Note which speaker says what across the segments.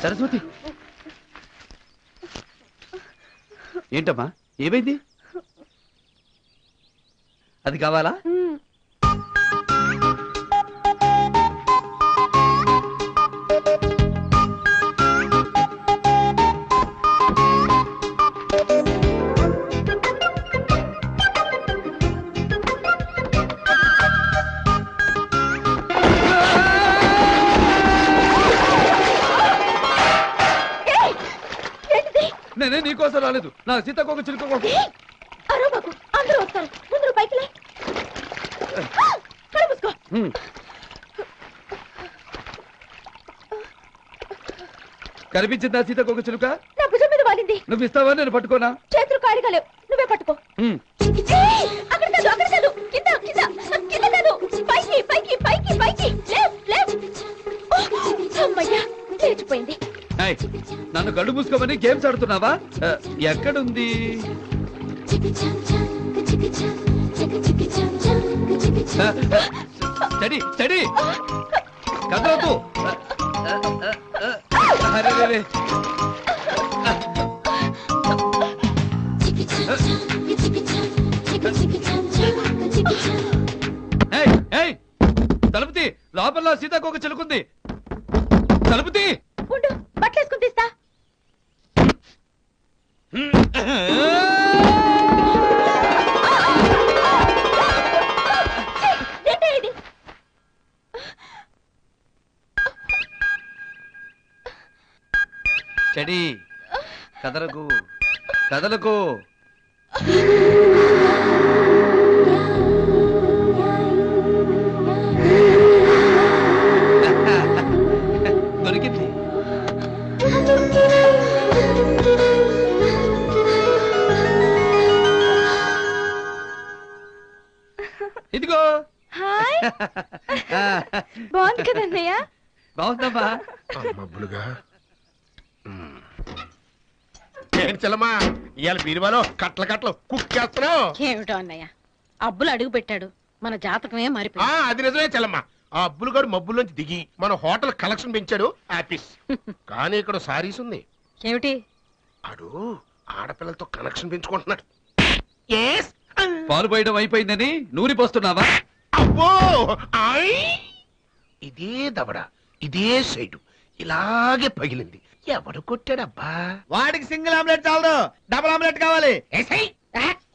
Speaker 1: సరస్వతి, ఏంటమ్మా ఏమైంది? అది కావాలా? నేనే నీకోసం రాలేదు, నా సీతకొక చిలుక కనిపించిందా? సీతకొక చిలుక
Speaker 2: నా భుజం మీద వాలింది.
Speaker 1: నువ్వు ఇస్తావా? నేను పట్టుకోనా?
Speaker 2: చేతులు ఖాళీగా లేవు, నువ్వే పట్టుకో. అక్కడ కాదు, అక్కడ కాదు, కింద కింద కింద కాదు, పైకి పైకి పైకి పైకి. అమ్మయ్యా, లేచిపోయింది.
Speaker 1: నన్ను కళ్ళు మూసుకోమని గేమ్స్ ఆడుతున్నావా? ఎక్కడుంది? Study study కదలొద్దు. తలుపుతి, లోపల సీతాకోక చిలుకుంది. తలుపుతి,
Speaker 2: బట్టలేసుకుని తీస్తా.
Speaker 1: స్టడీ, కదలకు కదలకు. దొరికింది. ఇదిగో.
Speaker 2: బాగుంది కదన్నయ్య?
Speaker 1: బాగుందమ్మా.
Speaker 3: చెల్లమ్మా, ఇవాళ బీరువాలో కట్ల కట్టలు కుక్ చేస్తున్నావు.
Speaker 4: ఏమిటో అన్నయ్య, అబ్బులు అడుగు పెట్టాడు, మన జాతకమే మారిపోయింది.
Speaker 3: అది నిజమే చెల్లమ్మా. ఆ అబ్బులు గారు మబ్బుల్లోంచి దిగి మన హోటల్ కలెక్షన్ పెంచాడు. ఆఫీస్ కానీ ఇక్కడ సారీస్ ఉంది.
Speaker 4: ఏమిటి?
Speaker 3: అడు ఆడపిల్లలతో కనెక్షన్ పెంచుకుంటున్నాడు.
Speaker 1: పాలు పోయడం అయిపోయిందని నూరి పోస్తున్నావా?
Speaker 3: అబ్బో, ఇదే దవడ, ఇదే సైడు ఇలాగే పగిలింది. ఎవడు కొట్టాడబ్బా?
Speaker 5: వాడికి సింగిల్ ఆమ్లెట్ చాలదు, డబుల్ ఆమ్లెట్ కావాలి.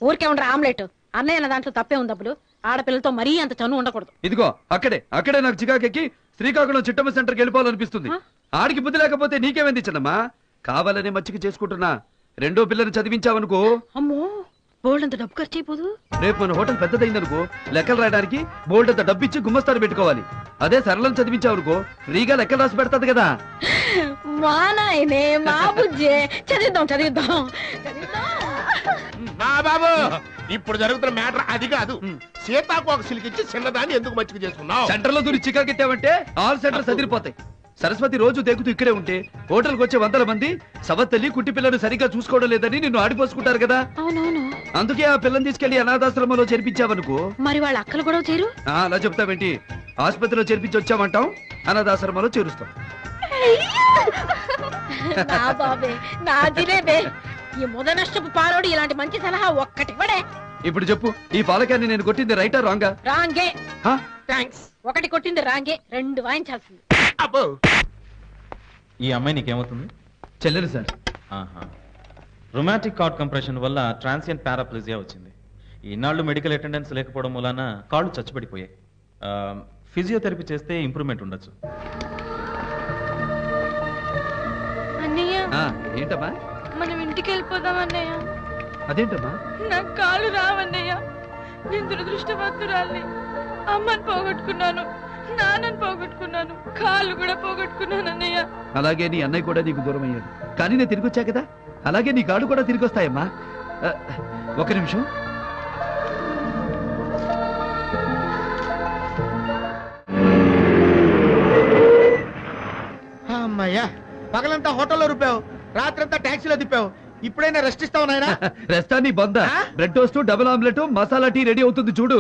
Speaker 4: ఊరికే ఉండరా ఆమ్లెట్. అన్నయ్య దాంట్లో తప్పే ఉంది. అప్పుడు ఆడపిల్లలతో మరీ అంత చనువు ఉండకూడదు.
Speaker 1: ఇదిగో అక్కడే నాకు చికాకెక్కి శ్రీకాకుళం చిట్టమ్మ సెంటర్కి వెళ్ళిపోవాలనిపిస్తుంది. ఆడికి బుద్ధి లేకపోతే నీకేమైంది చిన్నమ్మా? కావాలనే మచ్చిక చేసుకుంటున్నా. రెండో పిల్లని చదివించావనుకో,
Speaker 4: అమ్మో బోల్డంత డబ్బు ఖర్చు అయిపోదు.
Speaker 1: రేపు మన హోటల్ పెద్దదైందనుకో, లెక్కలు రాయడానికి బోల్డంత డబ్బు ఇచ్చి గుమ్మస్తాను పెట్టుకోవాలి. అదే సరళం చదివించావనుకో, ఫ్రీగా లెక్కలు రాసి పెడతాది కదా.
Speaker 4: మా నాయనే, మా బుజ్జే, చదివిద్దాం.
Speaker 3: బాబు, ఇప్పుడు జరుగుతున్న మ్యాటర్ అది కాదు. సీతాకు ఒక సిలికిచ్చి చిన్నదాన్ని ఎందుకు మచ్చిక చేసుకున్నావు?
Speaker 1: సెంటర్ లో దూరి చికాకెట్టావంటే ఆల్ సెంటర్ సదిరిపోతాయి. సరస్వతి రోజు దేకుతూ ఇక్కడే ఉంటే హోటల్కి వచ్చే 100 మంది సవత్తల్లి కుట్టి పిల్లను సరిగ్గా చూసుకోవడం లేదని నిన్ను ఆడిపోసుకుంటారు కదా. అందుకే ఆ పిల్లని తీసుకెళ్లి అనాథాశ్రమంలో చేర్పించావనుకో,
Speaker 4: మరి వాళ్ళ అక్కలు కూడా చేరు.
Speaker 1: అలా చెప్తావేంటి? ఆసుపత్రిలో చేర్పించి వచ్చామంటాం, అనాథాశ్రమంలో చేరుస్తాం.
Speaker 4: ఈ ముద నష్టపు పాలోడు ఇలాంటి మంచి సలహా ఒక్కటి పడే.
Speaker 1: ఇప్పుడు చెప్పు, ఈ పాలకాన్ని నేను కొట్టింది రైటా రాంగా?
Speaker 4: రాంగే. ఒకటి కొట్టింది రాంగే, 2 వాయించాల్సింది.
Speaker 6: ఈ అమ్మాయి నీకేమవుతుంది?
Speaker 1: చెల్లెలు సార్.
Speaker 6: రొమాటిక్ కార్డ్ కంప్రెషన్ వల్ల ట్రాన్సియంట్ పారాప్లీజియా వచ్చింది. ఈనాళ్ళు మెడికల్ అటెండెన్స్ లేకపోవడం వలన కాళ్ళు చచ్చిపడిపోయాయి. ఫిజియోథెరపీ చేస్తే ఇంప్రూవ్మెంట్ ఉండొచ్చు.
Speaker 1: ఏంటమ్మా?
Speaker 2: మనం ఇంటికి వెళ్ళిపోదాం అన్నయ్య.
Speaker 1: అదేంటమ్మా?
Speaker 2: నాకు కాళ్ళు రావన్నయ్య. నేను దురదృష్టవంతురాల్ని. అమ్మని పోగొట్టుకున్నాను, నాన్నని పోగొట్టుకున్నాను, కాళ్ళు కూడా పోగొట్టుకున్నాను అన్నయ్య.
Speaker 1: అలాగే నీ అన్నయ్య కూడా నీకు దూరం అయ్యాడు. కానీ నేను తిరిగి వచ్చా కదా, అలాగే నీ కాళ్ళు కూడా తిరిగి వస్తాయమ్మా. ఒక నిమిషం.
Speaker 5: అమ్మయ్యా, పగలంతా హోటల్లో రూపావు, రాత్రంతా ట్యాక్సీలో తిప్పావు. ఇప్పుడైనా రెస్ట్ ఇస్తావు నాయనా?
Speaker 1: రెస్టాన్ని బొంద. Bread toast, double omelette, masala tea ready అవుతుంది చూడు.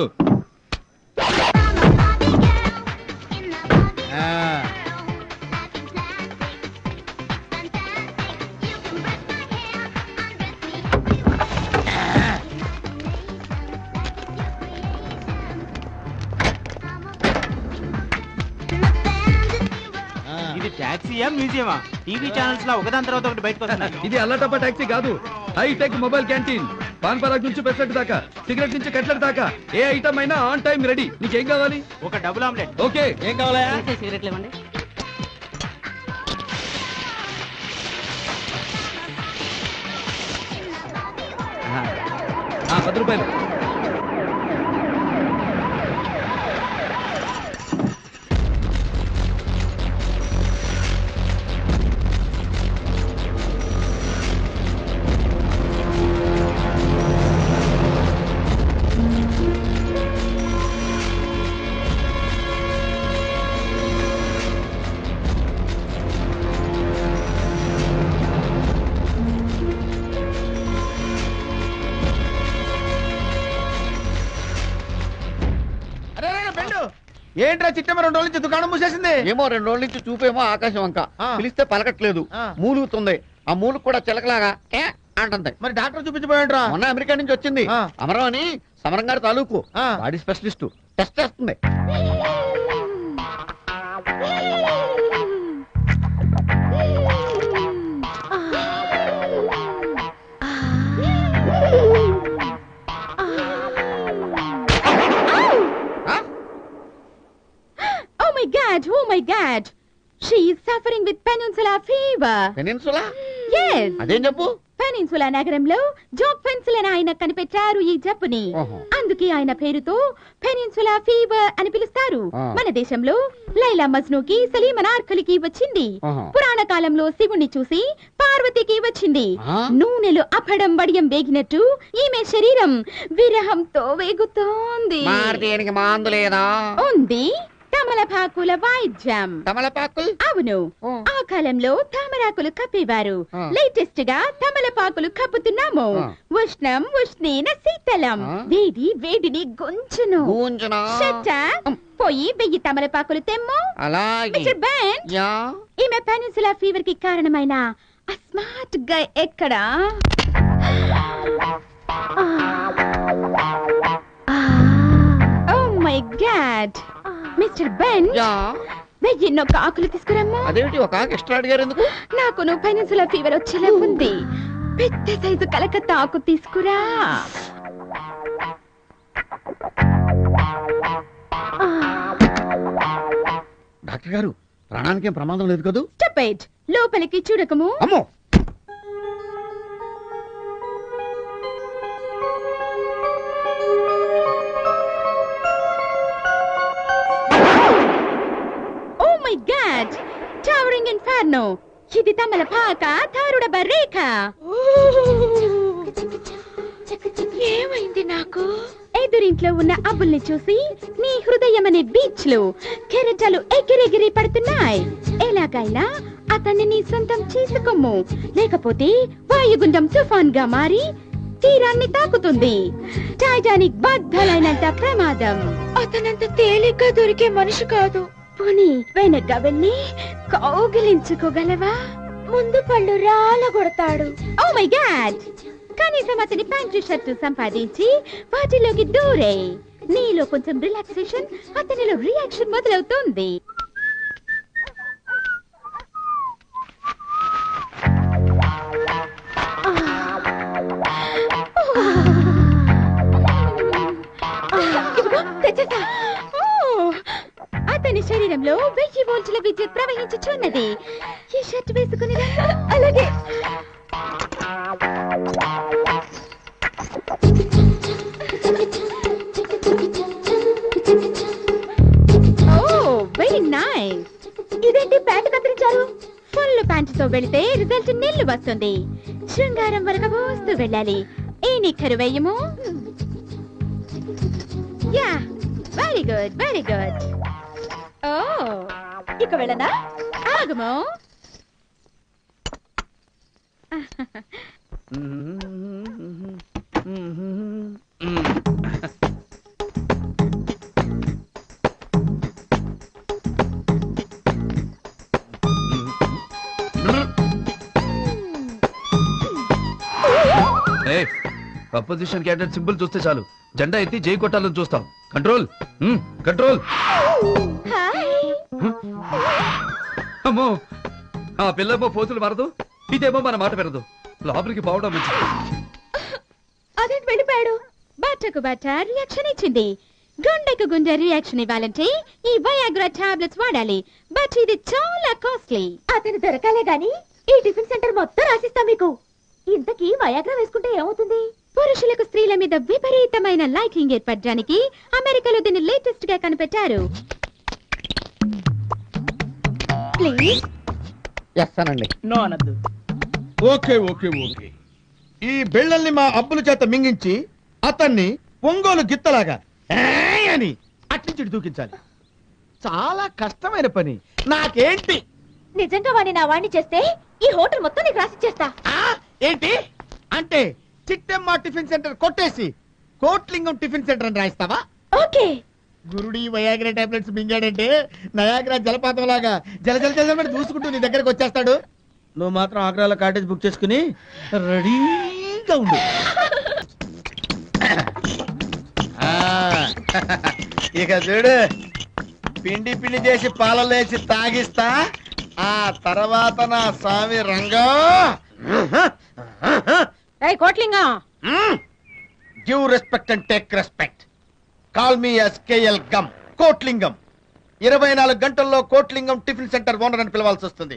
Speaker 7: ఇది టాక్సీయా మ్యూజియమా? టీవీ ఛానల్స్ లో ఒకదాని తర్వాత ఒకటి బయటకు వస్తున్నాయి.
Speaker 1: ఇది అల్లటప్ప టాక్సీ కాదు, hi-tech mobile canteen. Pan Parag నుంచి పెసరట్ దాకా, సిగరెట్ నుంచి కట్లెట్ దాకా ఏ ఐటమ్ అయినా ఆన్ టైం రెడీ. నీకేం కావాలి?
Speaker 7: ఒక డబుల్ ఆమ్లెట్.
Speaker 1: ఓకే, ఏం కావాలా?
Speaker 4: సిగరెట్లు ఇవ్వండి.
Speaker 1: ₹10.
Speaker 5: ఏంట్రా చిట్టమ్మ 2 రోజుల నుంచి దుకాణం మూసేసింది?
Speaker 8: ఏమో 2 రోజుల నుంచి చూపేమో ఆకాశం వంక.
Speaker 5: ఆ.
Speaker 8: పిలిస్తే పలకట్లేదు,
Speaker 5: ఆ.
Speaker 8: మూలుగుతుంది. ఆ మూలుగు కూడా చిలకలాగా ఏ అంటుంది.
Speaker 5: మరి డాక్టర్ చూపించబోయంట్రా?
Speaker 8: మొన్న అమెరికా నుంచి వచ్చింది.
Speaker 5: ఆ.
Speaker 8: అమరం అని సమరం గారి తాలూకు
Speaker 5: ఆ.
Speaker 8: బాడీ స్పెషలిస్ట్ టెస్ట్ చేస్తుంది.
Speaker 2: Oh my God! She is suffering with peninsular fever.
Speaker 8: Peninsula?
Speaker 2: Yes.
Speaker 8: అదేం చెప్పు.
Speaker 2: పెనిన్సులా నగరంలో జోక్ పెన్సిల్ అని ఆయన కనిపెట్టారు ఈ జబ్బుని.
Speaker 8: ఓహో.
Speaker 2: అందుకే ఆయన పేరుతో పెనిన్సులా ఫీవర్ అని పిలుస్తారు.
Speaker 8: ఆ.
Speaker 2: మన దేశంలో లైలా మజ్నూకి, సలీం అనార్కలికి వచ్చింది.
Speaker 8: ఆహా.
Speaker 2: పురాణ కాలంలో శివుణ్ణి చూసి పార్వతికి వచ్చింది.
Speaker 8: ఆ?
Speaker 2: నూనెలు అప్పడం వడియం వేగినట్టు ఈమె శరీరం విరహంతో వేగుతోంది.
Speaker 8: మరి దీనికి మందు లేదా?
Speaker 2: ఉంది, తమలపాకుల వాయిద్యం.
Speaker 8: తమలపాకులు?
Speaker 2: అవును,
Speaker 8: ఓ.
Speaker 2: ఆ కాలంలో తామరాకులు కప్పేవారు.
Speaker 8: ఆ.
Speaker 2: లేటెస్ట్ గా తమలపాకులు కప్పుతున్నాము.
Speaker 8: ఆ.
Speaker 2: ఉష్ణం ఉష్ణీన శీతలం.
Speaker 8: ఆ.
Speaker 2: వేడి వేడిని గుంజును.
Speaker 8: గూంజనా?
Speaker 2: Shut up. పోయి 1000 తమలపాకులు తెమ్ము.
Speaker 8: అలాగే.
Speaker 2: Mister Ben,
Speaker 8: yeah.
Speaker 2: ఈమె పెనిన్సులా ఫీవర్ కి కారణమైన ఆ స్మార్ట్ గై ఎక్కడా? Oh my God, mister Ben,
Speaker 8: yeah.
Speaker 2: 1001 ఆకులు తీసుకురమ్మా.
Speaker 8: అదేమిటి ఒక ఆకు ఎక్స్ట్రా అడిగారు ఎందుకు?
Speaker 2: నాకు నువ్వు పెనిన్సులా ఫీవర్ వచ్చేలా ఉంది. పెద్ద సైజు కలకత్తా ఆకు తీసుకురా.
Speaker 8: డాక్టర్ గారు, ప్రాణానికి ఏం ప్రమాదం లేదు కదూ?
Speaker 2: Stupid. లోపలికి చూడకము.
Speaker 8: అమ్మో.
Speaker 2: Oh my God, towering inferno. ఇది తమలపాక తారుడ బర్రేక. ఏమైంది నాకు? ఎదురింట్లో ఉన్న అబ్బుల్ని చూసి నీ హృదయం అనే బీచ్ లో కెరటాలు ఎగిరెగిరి పడుతున్నాయి. ఎలాగైనా అతన్ని నీ సొంతం చేసుకోము, లేకపోతే వాయుగుండం తుఫాన్ గా మారి తీరాన్ని తాకుతుంది. టైటానిక్ బద్దలైనంత ప్రమాదం. అతనంత తేలిగ్గా దొరికే మనిషి కాదు. పోనీ వెనక వెళ్ళి కౌగిలించుకోగలవా? ముందు పళ్ళు రాలగొడతాడు. ఓ మై గాడ్, కనీసం అతని ప్యాంటు షర్టు సంపాదించి వాటిలోకి దూరే. నీలో కొంచెం రిలాక్సేషన్, అతనిలో రియాక్షన్ మొదలవుతుంది. తెచ్చేసా. అతని శరీరంలో 1000 వోల్టుల విద్యుత్ ప్రవహించుచున్నది. ఈ షర్ట్ వేసుకుని రా. అలాగే. Very nice. ఇదేంటి ప్యాంటు కత్తిరించారు? ఫుల్ ప్యాంటుతో వెళితే రిజల్ట్ నిల్లు వస్తుంది. శృంగారం వరకు పోస్తూ వెళ్ళాలి. ఏ నిక్కరు వేయము. Yeah, very good, very good. ఓ, ఇక వెళ్ళనా? ఆగము.
Speaker 1: అపోజిషన్ క్యాండిడేట్ సింబల్ చూస్తే చాలు జెండా ఎత్తి జై కొట్టాలని చూస్తాం. Control control. అమ్మో ఆ పిల్లమ్మో పోతులు మారదు, ఇదేమో మన మాట వినదు. లోపలికి పోవడం మంచిది.
Speaker 2: అదేంటి వెళ్ళిపోయాడు? బాటకు బాట రియాక్షన్ ఇచ్చింది. గుండెకు గుండె రియాక్షన్ ఇవ్వాలంటే ఈ వయాగ్రా టాబ్లెట్స్ వాడాలి. బట్ ఇది చాలా కాస్ట్లీ.
Speaker 9: అతను దొరకాలే గాని ఈ టిఫిన్ సెంటర్ మొత్తం రాసిస్తాం మీకు. ఇంతకీ వయాగ్రా వేసుకుంటే ఏమవుతుంది?
Speaker 2: పురుషులకు స్త్రీల మీద విపరీతమైన లైకింగ్ ఏర్పడడానికి అమెరికాలో దీన్ని లేటెస్ట్ గా కనిపెట్టారు. ప్లీజ్
Speaker 5: చేస్తానండి.
Speaker 7: నో అనద్దు.
Speaker 5: Okay okay okay. ఈ బిళ్ళల్ని మా అబ్బుల చేత మింగించి అతన్ని ఒంగోలు గిత్తలాగా ఏయ్ అని అట్నుంచి దూకించాలి. చాలా కష్టమైన పని. నాకేంటి?
Speaker 9: నిజంగా వాడిని నా వాడిని చేస్తే ఈ హోటల్ మొత్తం నీకు రాసిచ్చేస్తా.
Speaker 5: ఏంటి అంటే చిట్టెమ్మ టిఫిన్ సెంటర్ కొట్టేసి కోట్లింగం టిఫిన్ సెంటర్ అని రాయిస్తావా?
Speaker 9: ఓకే.
Speaker 5: గురుడి వయాగ్రా టాబ్లెట్స్ మింగాడంటే నయాగ్రా జలపాతం లాగా జల జల జల దూసుకుంటూ నీ దగ్గరకు వచ్చేస్తాడు. నువ్వు మాత్రం ఆగ్రాలో కాటేజ్ బుక్ చేసుకుని రెడీగా ఉండు. ఇక చూడు, పిండి పిండి చేసి పాలలేసి తాగిస్తా. ఆ తర్వాత నా Swamy Ranga
Speaker 4: Kotlingam,
Speaker 5: give respect and take respect. Call me SKL gum Kotlingam. 24 గంటల్లో కోట్లింగం టిఫిన్ సెంటర్ ఓనర్ అని పిలవాల్సి వస్తుంది.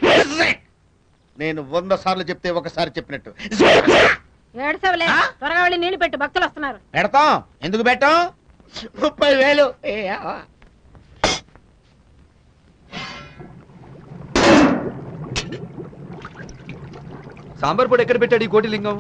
Speaker 5: నేను 100 సార్లు చెప్తే ఒకసారి చెప్పినట్టు.
Speaker 4: ఏడ్సవలే, త్వరగా వెళ్ళి నీళ్లు పెట్టు, భక్తులు వస్తున్నారు.
Speaker 5: పెడతాం. ఎందుకు పెట్టాం? 30,000.
Speaker 1: సాంబార్ పొడి ఎక్కడ పెట్టాడు ఈ కోటిలింగం?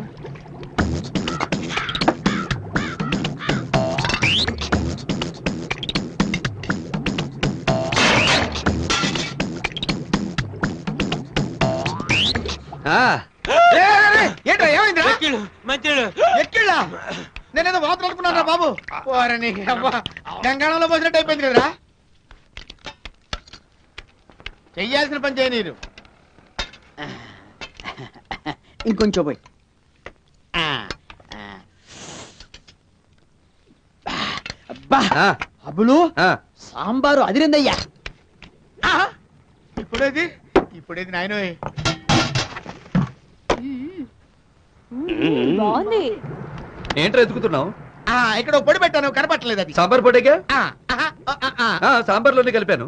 Speaker 5: నేనేదో వాతలు అనుకున్నారా బాబు? గంగాళంలో పోసినట్టు అయిపోయింది కదరా. చెయ్యాల్సిన పని చేయ నీరు. ఇంకొంచెం పోయి. అబ్బులు సాంబారు అదిరిందయ్యా. ఇప్పుడేది నాయన
Speaker 9: బాగుంది.
Speaker 1: ఏంట్రా ఎత్తుకుతున్నావు?
Speaker 5: ఇక్కడ పొడి పెట్టాను, కనపట్టలేదు. అది
Speaker 1: సాంబార్ పొడిగా? సాంబార్లోనే కలిపాను.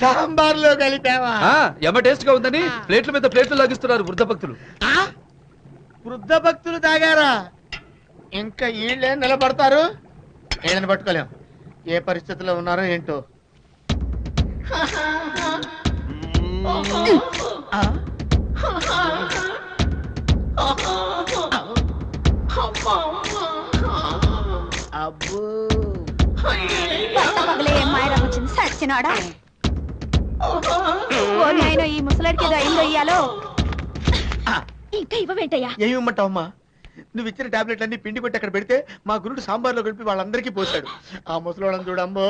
Speaker 5: సాంబార్లో కలిపావా?
Speaker 1: ఎమ టేస్ట్ గా ఉందని ప్లేట్ల మీద ప్లేట్లు లాగిస్తున్నారు వృద్ధ భక్తులు.
Speaker 5: వృద్ధ భక్తులు తాగారా? ఇంకా వీళ్ళే నిలబడతారు. ఏళ్ళని పట్టుకోలేం. ఏ పరిస్థితిలో ఉన్నారో ఏంటో. అబ్బో
Speaker 9: పగలే మాయరా వచ్చింది సచ్చినాడా. ఈ ముసలాడికి ఏదో అయిందో ఇయ్యాలో. ఇంకా ఇవ్వవేంటయ్యా?
Speaker 5: ఏమిమ్మంటావమ్మా? నువ్వు ఇచ్చిన టాబ్లెట్లన్నీ పిండి కొట్టి అక్కడ పెడితే మా గురుడు సాంబార్లో కలిపి వాళ్ళందరికీ పోసాడు. ఆ ముసలోళ్ళని చూడమ్మో.